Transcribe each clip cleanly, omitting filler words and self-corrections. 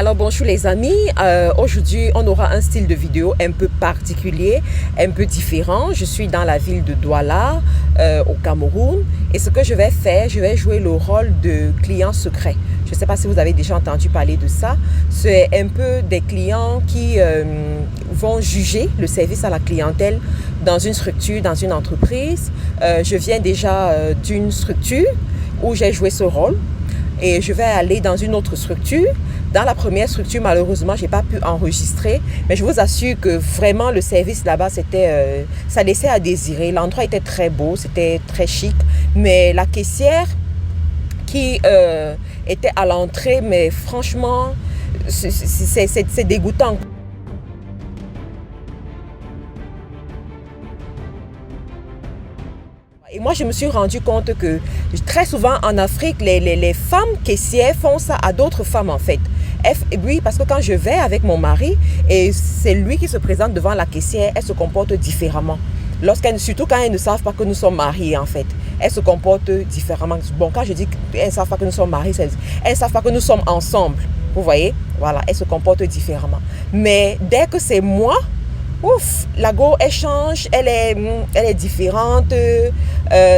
Alors bonjour les amis, aujourd'hui on aura un style de vidéo un peu particulier, un peu différent. Je suis dans la ville de Douala au Cameroun et ce que je vais faire, je vais jouer le rôle de client secret. Je ne sais pas si vous avez déjà entendu parler de ça. C'est un peu des clients qui vont juger le service à la clientèle dans une structure, dans une entreprise. Je viens déjà d'une structure où j'ai joué ce rôle. Et je vais aller dans une autre structure. Dans la première structure, malheureusement, je n'ai pas pu enregistrer. Mais je vous assure que vraiment, le service là-bas, ça laissait à désirer. L'endroit était très beau, c'était très chic. Mais la caissière qui était à l'entrée, mais franchement, c'est dégoûtant. Et moi, je me suis rendu compte que très souvent en Afrique, les femmes caissières font ça à d'autres femmes en fait. Oui, parce que quand je vais avec mon mari et c'est lui qui se présente devant la caissière, elles se comportent différemment. Surtout quand elles ne savent pas que nous sommes mariés en fait. Elles se comportent différemment. Bon, quand je dis qu'elles ne savent pas que nous sommes mariés, elles ne savent pas que nous sommes ensemble. Vous voyez? Voilà, elles se comportent différemment. Mais dès que c'est moi, ouf, la go, elle change, elle est différente.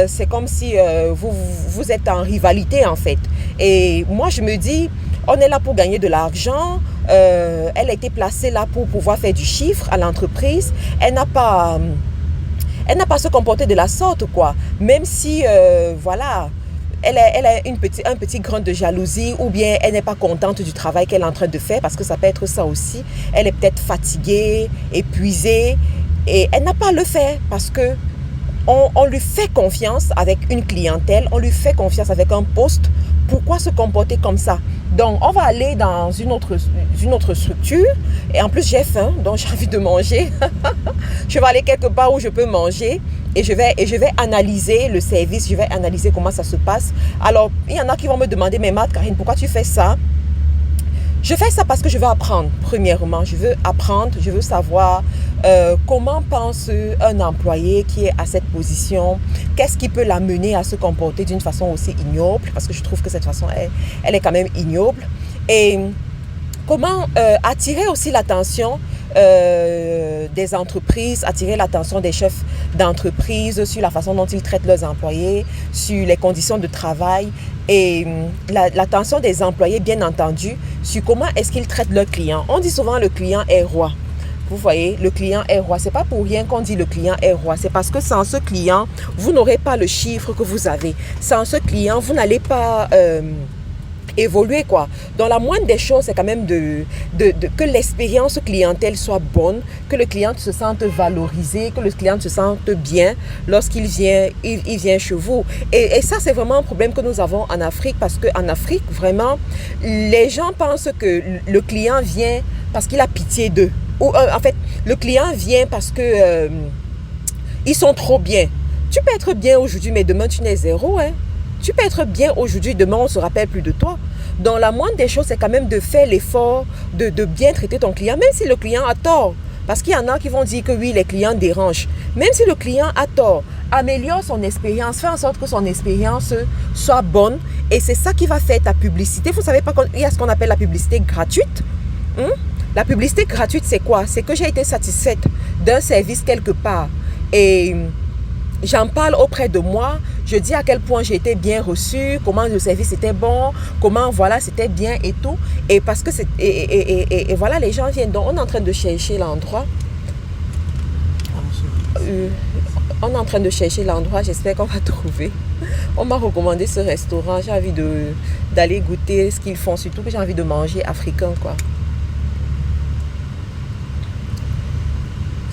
C'est comme si vous êtes en rivalité en fait. Et moi, je me dis, on est là pour gagner de l'argent. Elle a été placée là pour pouvoir faire du chiffre à l'entreprise. Elle n'a pas à se comporter de la sorte, quoi. Même si, voilà, elle a un petit grain de jalousie ou bien elle n'est pas contente du travail qu'elle est en train de faire parce que ça peut être ça aussi. Elle est peut-être fatiguée, épuisée et elle n'a pas à le faire parce que on lui fait confiance avec une clientèle, on lui fait confiance avec un poste. Pourquoi se comporter comme ça? Donc, on va aller dans une autre structure. Et en plus, j'ai faim, donc j'ai envie de manger. Je vais aller quelque part où je peux manger. Et je vais analyser le service. Je vais analyser comment ça se passe. Alors, il y en a qui vont me demander, mais Karine, pourquoi tu fais ça? Je fais ça parce que je veux apprendre. Premièrement, je veux apprendre. Je veux savoir comment pense un employé qui est à cette position. Qu'est-ce qui peut l'amener à se comporter d'une façon aussi ignoble? Parce que je trouve que cette façon, elle est quand même ignoble. Et comment attirer aussi l'attention des entreprises, attirer l'attention des chefs d'entreprise sur la façon dont ils traitent leurs employés, sur les conditions de travail et l'attention des employés, bien entendu, sur comment est-ce qu'ils traitent leurs clients. On dit souvent le client est roi. Vous voyez, le client est roi. C'est pas pour rien qu'on dit le client est roi. C'est parce que sans ce client, vous n'aurez pas le chiffre que vous avez. Sans ce client, vous n'allez pas évoluer, quoi. Donc la moindre des choses, c'est quand même que l'expérience clientèle soit bonne, que le client se sente valorisé, que le client se sente bien lorsqu'il vient, il vient chez vous. Et ça, c'est vraiment un problème que nous avons en Afrique parce qu'en Afrique, vraiment, les gens pensent que le client vient parce qu'il a pitié d'eux. Ou en fait, le client vient parce que ils sont trop bien. Tu peux être bien aujourd'hui, mais demain, tu n'es zéro, hein. Tu peux être bien aujourd'hui, demain on ne se rappelle plus de toi. Donc la moindre des choses, c'est quand même de faire l'effort de bien traiter ton client, même si le client a tort. Parce qu'il y en a qui vont dire que oui, les clients dérangent. Même si le client a tort, améliore son expérience, fais en sorte que son expérience soit bonne. Et c'est ça qui va faire ta publicité. Vous savez pas qu'il y a ce qu'on appelle la publicité gratuite. La publicité gratuite, c'est quoi? C'est que j'ai été satisfaite d'un service quelque part. Et j'en parle auprès de moi, je dis à quel point j'ai été bien reçue, comment le service était bon, comment voilà c'était bien et tout. Et parce que et voilà, les gens viennent. Donc on est en train de chercher l'endroit. On est en train de chercher l'endroit, j'espère qu'on va trouver. On m'a recommandé ce restaurant, j'ai envie d'aller goûter ce qu'ils font, surtout que j'ai envie de manger africain, quoi.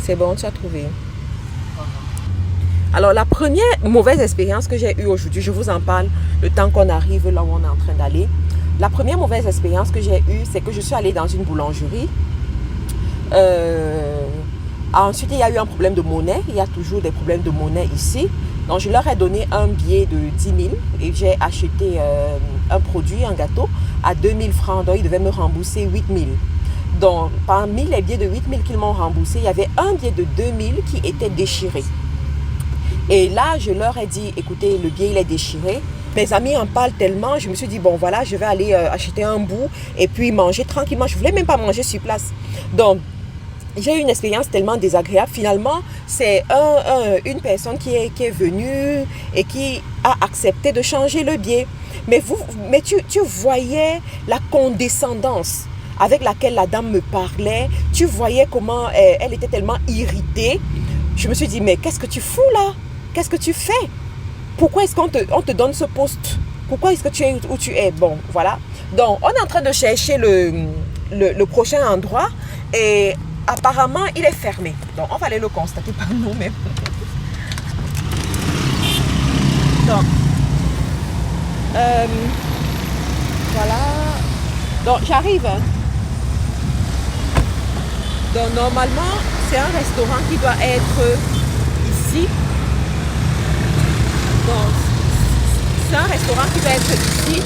C'est bon, tu as trouvé. Alors, la première mauvaise expérience que j'ai eue aujourd'hui, je vous en parle le temps qu'on arrive là où on est en train d'aller. La première mauvaise expérience que j'ai eue, c'est que je suis allée dans une boulangerie. Ensuite, il y a eu un problème de monnaie. Il y a toujours des problèmes de monnaie ici. Donc, je leur ai donné un billet de 10 000 et j'ai acheté un produit, un gâteau, à 2 000 francs. Donc, ils devaient me rembourser 8 000. Donc, parmi les billets de 8 000 qu'ils m'ont remboursé, il y avait un billet de 2 000 qui était déchiré. Et là, je leur ai dit, écoutez, le billet, il est déchiré. mes amis en parlent tellement, je me suis dit, bon voilà, je vais aller acheter un bout et puis manger tranquillement. Je ne voulais même pas manger sur place. Donc, j'ai eu une expérience tellement désagréable. Finalement, c'est une personne qui est venue et qui a accepté de changer le billet. Mais tu voyais la condescendance avec laquelle la dame me parlait. Tu voyais comment elle était tellement irritée. Je me suis dit, mais qu'est-ce que tu fous là? Qu'est-ce que tu fais? Pourquoi est-ce qu'on te donne ce poste? Pourquoi est-ce que tu es où tu es? Bon, voilà. Donc, on est en train de chercher le prochain endroit et apparemment, il est fermé. Donc, on va aller le constater par nous-mêmes. Donc, voilà. Donc, j'arrive. Donc, normalement, c'est un restaurant qui doit être ici. Donc, c'est un restaurant qui doit être ici.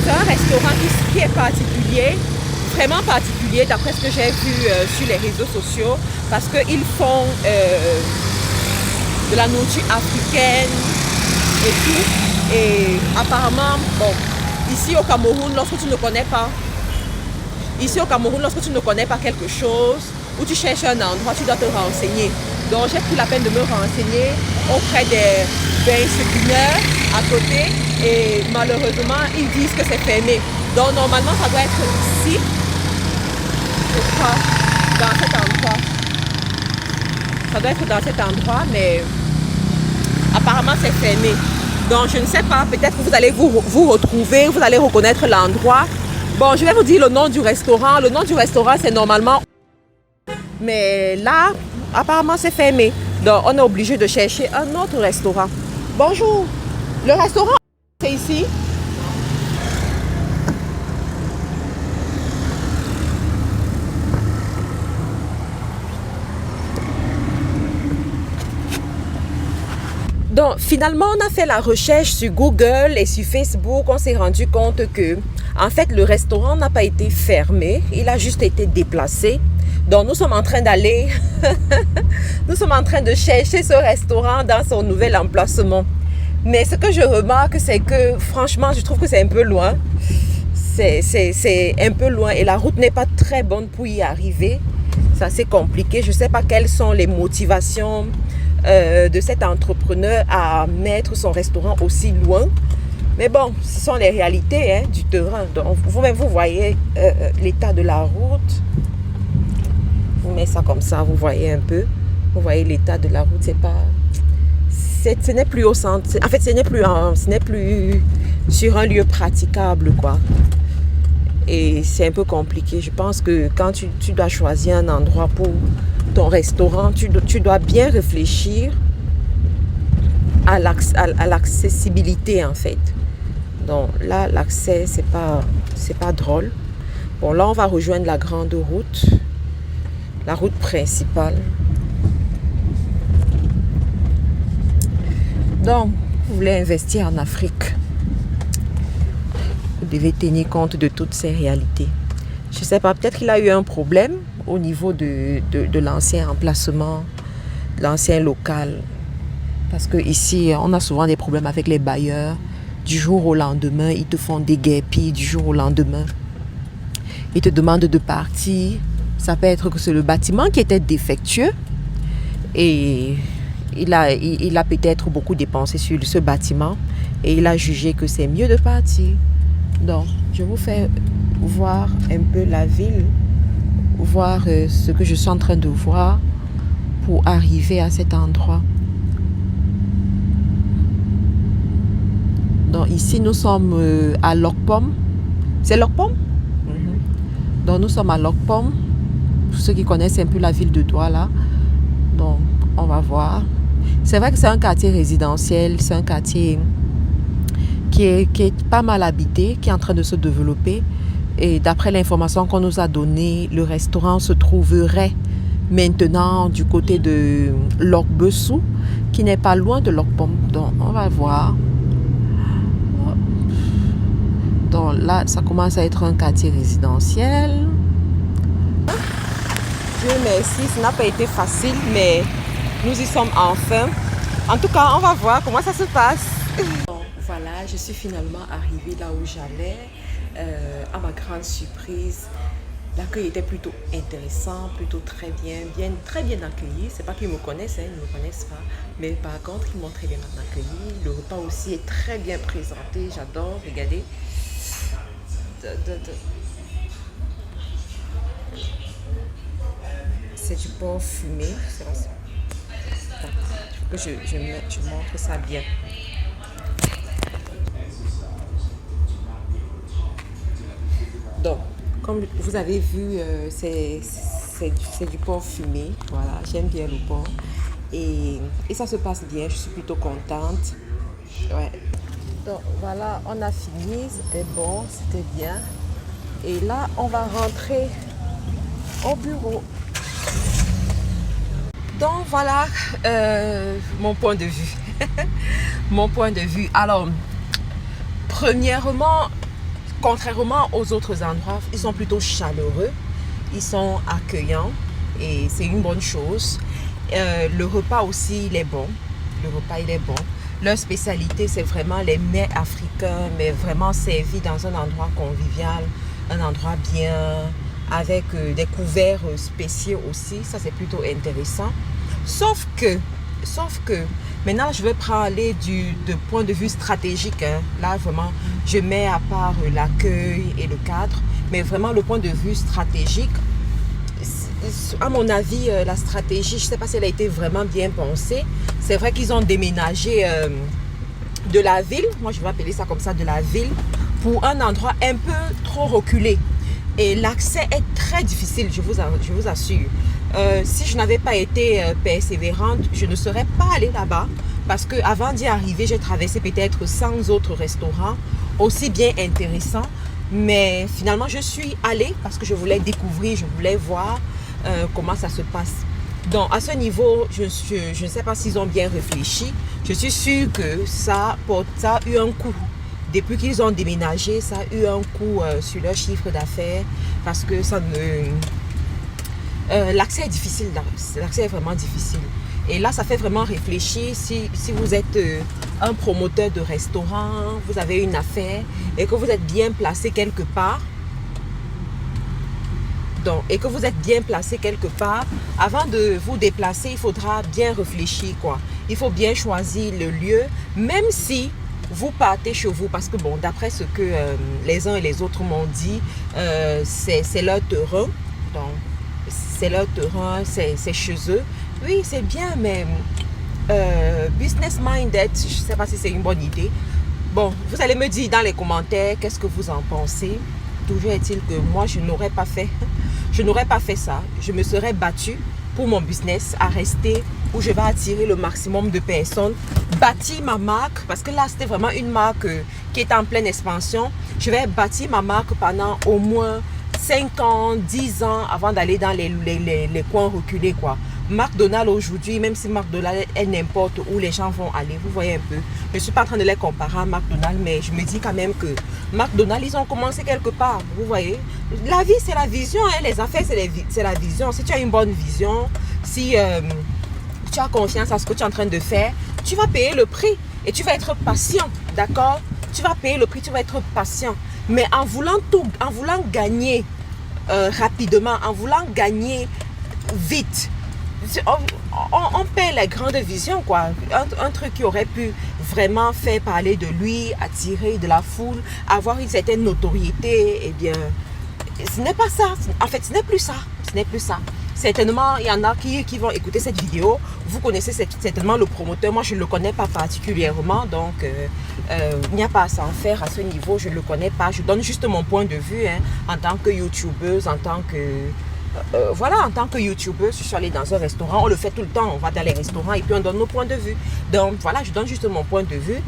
C'est un restaurant qui est particulier. Vraiment particulier d'après ce que j'ai vu sur les réseaux sociaux parce qu'ils font de la nourriture africaine et tout. Et apparemment, bon, ici au Cameroun, lorsque tu ne connais pas quelque chose ou tu cherches un endroit, tu dois te renseigner. Donc j'ai pris la peine de me renseigner auprès des instructeurs à côté et malheureusement ils disent que c'est fermé. Donc normalement ça doit être ici. Dans cet endroit. Ça doit être dans cet endroit, mais apparemment c'est fermé. Donc je ne sais pas, peut-être que vous allez vous retrouver, vous allez reconnaître l'endroit. Bon, je vais vous dire le nom du restaurant. Le nom du restaurant, c'est normalement... Mais là, apparemment c'est fermé. Donc on est obligé de chercher un autre restaurant. Bonjour. Le restaurant, c'est ici. Donc, finalement, on a fait la recherche sur Google et sur Facebook. On s'est rendu compte que, en fait, le restaurant n'a pas été fermé. Il a juste été déplacé. Donc, nous sommes en train d'aller, nous sommes en train de chercher ce restaurant dans son nouvel emplacement. Mais ce que je remarque, c'est que, franchement, je trouve que c'est un peu loin. C'est un peu loin et la route n'est pas très bonne pour y arriver. C'est assez compliqué. Je ne sais pas quelles sont les motivations de cet entrepreneur à mettre son restaurant aussi loin. Mais bon, ce sont les réalités du terrain. Donc, vous-même, vous voyez l'état de la route. Je vous mets ça comme ça, vous voyez un peu. Vous voyez l'état de la route, c'est pas... Ce n'est plus au centre. En fait, ce n'est plus sur un lieu praticable, quoi. Et c'est un peu compliqué. Je pense que quand tu dois choisir un endroit pour ton restaurant, tu dois bien réfléchir à l'accessibilité, en fait. Donc là, l'accès, c'est pas drôle. Bon, là, on va rejoindre la grande route, la route principale. Donc, vous voulez investir en Afrique, vous devez tenir compte de toutes ces réalités. Je ne sais pas, peut-être qu'il a eu un problème au niveau de l'ancien emplacement, de l'ancien local. Parce qu'ici, on a souvent des problèmes avec les bailleurs. Du jour au lendemain, ils te font déguerpir du jour au lendemain. Ils te demandent de partir. Ça peut être que c'est le bâtiment qui était défectueux. Et il a peut-être beaucoup dépensé sur ce bâtiment. Et il a jugé que c'est mieux de partir. Donc, je vous fais voir un peu la ville. Voir ce que je suis en train de voir pour arriver à cet endroit. Donc ici, nous sommes à Lokpom. C'est Lokpom? Donc nous sommes à Lokpom. Pour ceux qui connaissent un peu la ville de Douala. Donc on va voir. C'est vrai que c'est un quartier résidentiel. C'est un quartier qui est pas mal habité, qui est en train de se développer. Et d'après l'information qu'on nous a donnée, le restaurant se trouverait maintenant du côté de Lokbessou, qui n'est pas loin de Lokpom. Donc on va voir. Donc là, ça commence à être un quartier résidentiel. Dieu merci, ça n'a pas été facile, mais nous y sommes enfin. En tout cas, on va voir comment ça se passe. Donc, voilà, voilà, je suis finalement arrivée là où j'allais. À ma grande surprise, l'accueil était plutôt intéressant, plutôt très bien accueilli. C'est pas qu'ils me connaissent, hein, ils ne me connaissent pas. Mais par contre, ils m'ont très bien accueilli. Le repas aussi est très bien présenté. J'adore, regardez. C'est du porc fumé. Il faut que je montre ça bien. Donc, comme vous avez vu, c'est du porc fumé. Voilà, j'aime bien le porc. Et ça se passe bien, je suis plutôt contente. Ouais. Donc voilà, on a fini, c'était bon, c'était bien. Et là, on va rentrer au bureau. Donc voilà mon point de vue. Mon point de vue. Alors, premièrement, contrairement aux autres endroits, ils sont plutôt chaleureux, ils sont accueillants et c'est une bonne chose. Le repas aussi, il est bon. Le repas, il est bon. Leur spécialité, c'est vraiment les mets africains, mais vraiment servis dans un endroit convivial, un endroit bien, avec des couverts spéciaux aussi. Ça, c'est plutôt intéressant. Sauf que, maintenant, je vais parler de point de vue stratégique. Hein. Là, vraiment, je mets à part l'accueil et le cadre, mais vraiment le point de vue stratégique. À mon avis, la stratégie, je ne sais pas si elle a été vraiment bien pensée. C'est vrai qu'ils ont déménagé de la ville, moi je vais appeler ça comme ça, de la ville, pour un endroit un peu trop reculé. Et l'accès est très difficile, je vous assure. Si je n'avais pas été persévérante, je ne serais pas allée là-bas. Parce qu'avant d'y arriver, j'ai traversé peut-être 100 autres restaurants, aussi bien intéressants. Mais finalement, je suis allée parce que je voulais découvrir, je voulais voir comment ça se passe. Donc, à ce niveau, je ne sais pas s'ils ont bien réfléchi. Je suis sûre que ça a eu un coût. Depuis qu'ils ont déménagé, ça a eu un coût sur leur chiffre d'affaires parce que l'accès est difficile. L'accès est vraiment difficile. Et là, ça fait vraiment réfléchir si vous êtes un promoteur de restaurant, vous avez une affaire et que vous êtes bien placé quelque part. Et que vous êtes bien placé quelque part, avant de vous déplacer, il faudra bien réfléchir, quoi. Il faut bien choisir le lieu, même si vous partez chez vous, parce que bon, d'après ce que les uns et les autres m'ont dit, c'est leur terrain, donc c'est leur terrain, c'est chez eux. Oui, c'est bien, mais business minded, je ne sais pas si c'est une bonne idée. Bon, vous allez me dire dans les commentaires qu'est-ce que vous en pensez. Toujours est-il que moi, je n'aurais pas fait ça. Je me serais battue pour mon business à rester où je vais attirer le maximum de personnes, bâtir ma marque, parce que là, c'était vraiment une marque qui est en pleine expansion. Je vais bâtir ma marque pendant au moins 5 ans, 10 ans avant d'aller dans les coins reculés, quoi. McDonald's aujourd'hui, même si McDonald's est n'importe où les gens vont aller, vous voyez un peu. Je ne suis pas en train de les comparer à McDonald's, mais je me dis quand même que McDonald's, ils ont commencé quelque part, vous voyez. La vie, c'est la vision, hein. Les affaires, c'est la vision. Si tu as une bonne vision, si tu as confiance à ce que tu es en train de faire, tu vas payer le prix et tu vas être patient, d'accord? Tu vas payer le prix, tu vas être patient. Mais en voulant gagner rapidement, en voulant gagner vite, on perd la grande vision, quoi. Un truc qui aurait pu vraiment faire parler de lui, attirer de la foule, avoir une certaine notoriété, eh bien, ce n'est pas ça. En fait, ce n'est plus ça. Ce n'est plus ça. Certainement, il y en a qui vont écouter cette vidéo. Vous connaissez certainement le promoteur. Moi, je ne le connais pas particulièrement. Donc, il n'y a pas à s'en faire à ce niveau. Je ne le connais pas. Je donne juste mon point de vue, hein, en tant que youtubeuse, en tant que... voilà, en tant que youtubeuse, je suis allée dans un restaurant. On le fait tout le temps. On va dans les restaurants et puis on donne nos points de vue. Donc, voilà, je donne juste mon point de vue.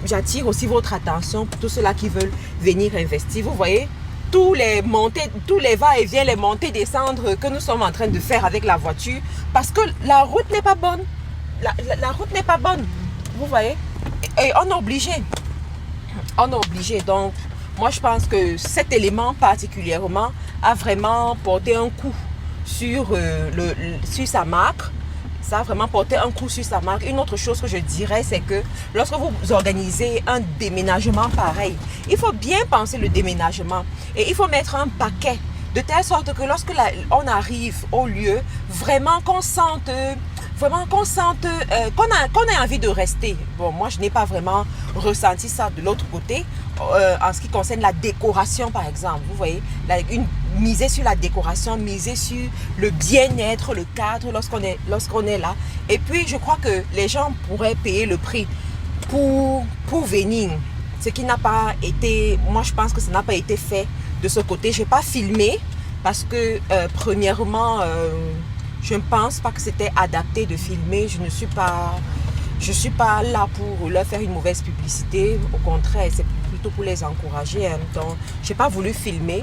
J'attire aussi votre attention pour tous ceux-là qui veulent venir investir. Vous voyez, tous les va-et-vient, les montées, descendre que nous sommes en train de faire avec la voiture, parce que la route n'est pas bonne. La route n'est pas bonne. Vous voyez, et on est obligé. On est obligé. Donc, moi, je pense que cet élément particulièrement a vraiment porté un coup sur sa marque. Ça a vraiment porté un coup sur sa marque. Une autre chose que je dirais, c'est que lorsque vous organisez un déménagement pareil, il faut bien penser le déménagement. Et il faut mettre un paquet de telle sorte que lorsque on arrive au lieu, vraiment qu'on sente qu'on ait envie de rester. Bon, moi, je n'ai pas vraiment ressenti ça de l'autre côté. En ce qui concerne la décoration, par exemple, vous voyez, miser sur la décoration, miser sur le bien-être, le cadre lorsqu'on est là. Et puis, je crois que les gens pourraient payer le prix pour venir. Ce qui n'a pas été, moi je pense que ça n'a pas été fait de ce côté. Je n'ai pas filmé parce que premièrement, je ne pense pas que c'était adapté de filmer. Je ne suis pas là pour leur faire une mauvaise publicité. Au contraire, c'est plutôt pour les encourager. Donc, je n'ai pas voulu filmer.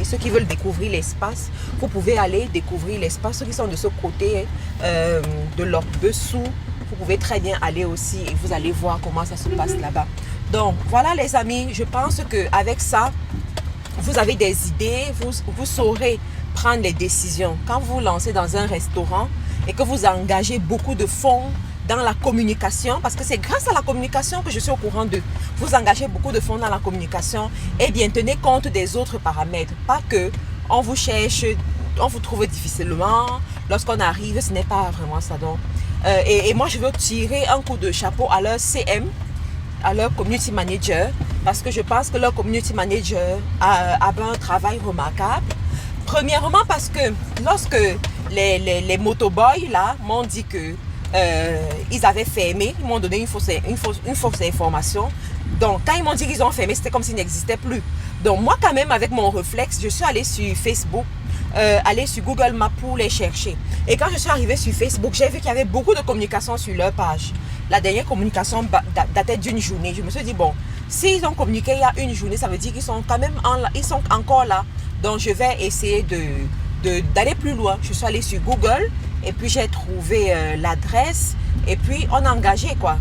Ceux qui veulent découvrir l'espace, vous pouvez aller découvrir l'espace. Ceux qui sont de ce côté de leur dessous, vous pouvez très bien aller aussi et vous allez voir comment ça se passe là-bas. Donc, voilà les amis, je pense qu'avec ça, vous avez des idées, vous saurez prendre les décisions. Quand vous vous lancez dans un restaurant et que vous engagez beaucoup de fonds dans la communication, parce que c'est grâce à la communication que je suis au courant d'eux. Vous engagez beaucoup de fonds dans la communication, eh bien, tenez compte des autres paramètres. Pas que on vous cherche, on vous trouve difficilement. Lorsqu'on arrive, ce n'est pas vraiment ça. Donc, et moi, je veux tirer un coup de chapeau à leur CM, à leur community manager, parce que je pense que leur community manager a un travail remarquable. Premièrement, parce que lorsque les motoboys là m'ont dit que ils avaient fermé, ils m'ont donné une fausse information. Donc, quand ils m'ont dit qu'ils ont fermé, c'était comme s'ils n'existaient plus. Donc, moi, quand même, avec mon réflexe, je suis allée sur Facebook, aller sur Google Maps pour les chercher. Et quand je suis arrivée sur Facebook, j'ai vu qu'il y avait beaucoup de communication sur leur page. La dernière communication datait d'une journée. Je me suis dit, bon, s'ils ont communiqué il y a une journée, ça veut dire qu'ils sont quand même ils sont encore là. Donc, je vais essayer d'aller plus loin. Je suis allée sur Google et puis j'ai trouvé l'adresse. Et puis, on a engagé, quoi.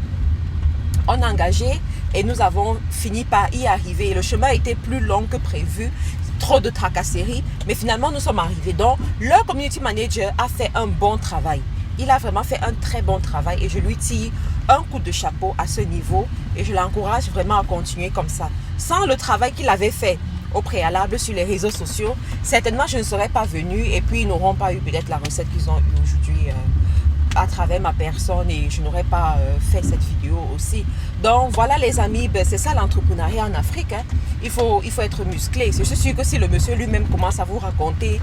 On a engagé et nous avons fini par y arriver. Le chemin a été plus long que prévu. Trop de tracasseries. Mais finalement, nous sommes arrivés. Donc, leur community manager a fait un bon travail. Il a vraiment fait un très bon travail et je lui tire un coup de chapeau à ce niveau et je l'encourage vraiment à continuer comme ça. Sans le travail qu'il avait fait au préalable sur les réseaux sociaux, certainement je ne serais pas venue et puis ils n'auront pas eu peut-être la recette qu'ils ont eue aujourd'hui à travers ma personne et je n'aurais pas fait cette vidéo aussi. Donc voilà les amis, ben, c'est ça l'entrepreneuriat en Afrique. Hein. Il faut être musclé. Je suis sûre que si le monsieur lui-même commence à vous raconter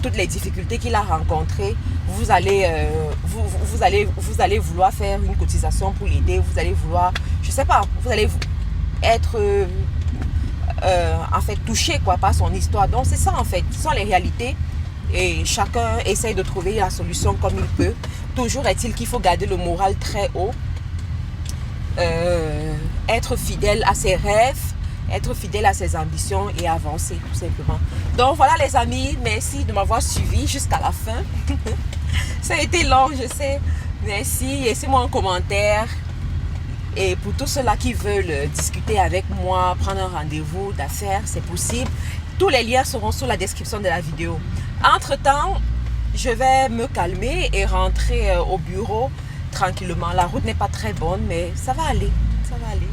toutes les difficultés qu'il a rencontrées, vous allez vouloir faire une cotisation pour l'aider. Vous allez vouloir, je sais pas, vous allez être en fait touché quoi, par son histoire. Donc c'est ça en fait, ce sont les réalités. Et chacun essaye de trouver la solution comme il peut. Toujours est-il qu'il faut garder le moral très haut. Être fidèle à ses rêves, être fidèle à ses ambitions et avancer tout simplement. Donc voilà les amis, merci de m'avoir suivi jusqu'à la fin. Ça a été long, je sais. Merci, laissez-moi un commentaire. Et pour tous ceux-là qui veulent discuter avec moi, prendre un rendez-vous d'affaires, c'est possible. Tous les liens seront sous la description de la vidéo. Entre-temps, je vais me calmer et rentrer au bureau tranquillement. La route n'est pas très bonne, mais ça va aller. Ça va aller.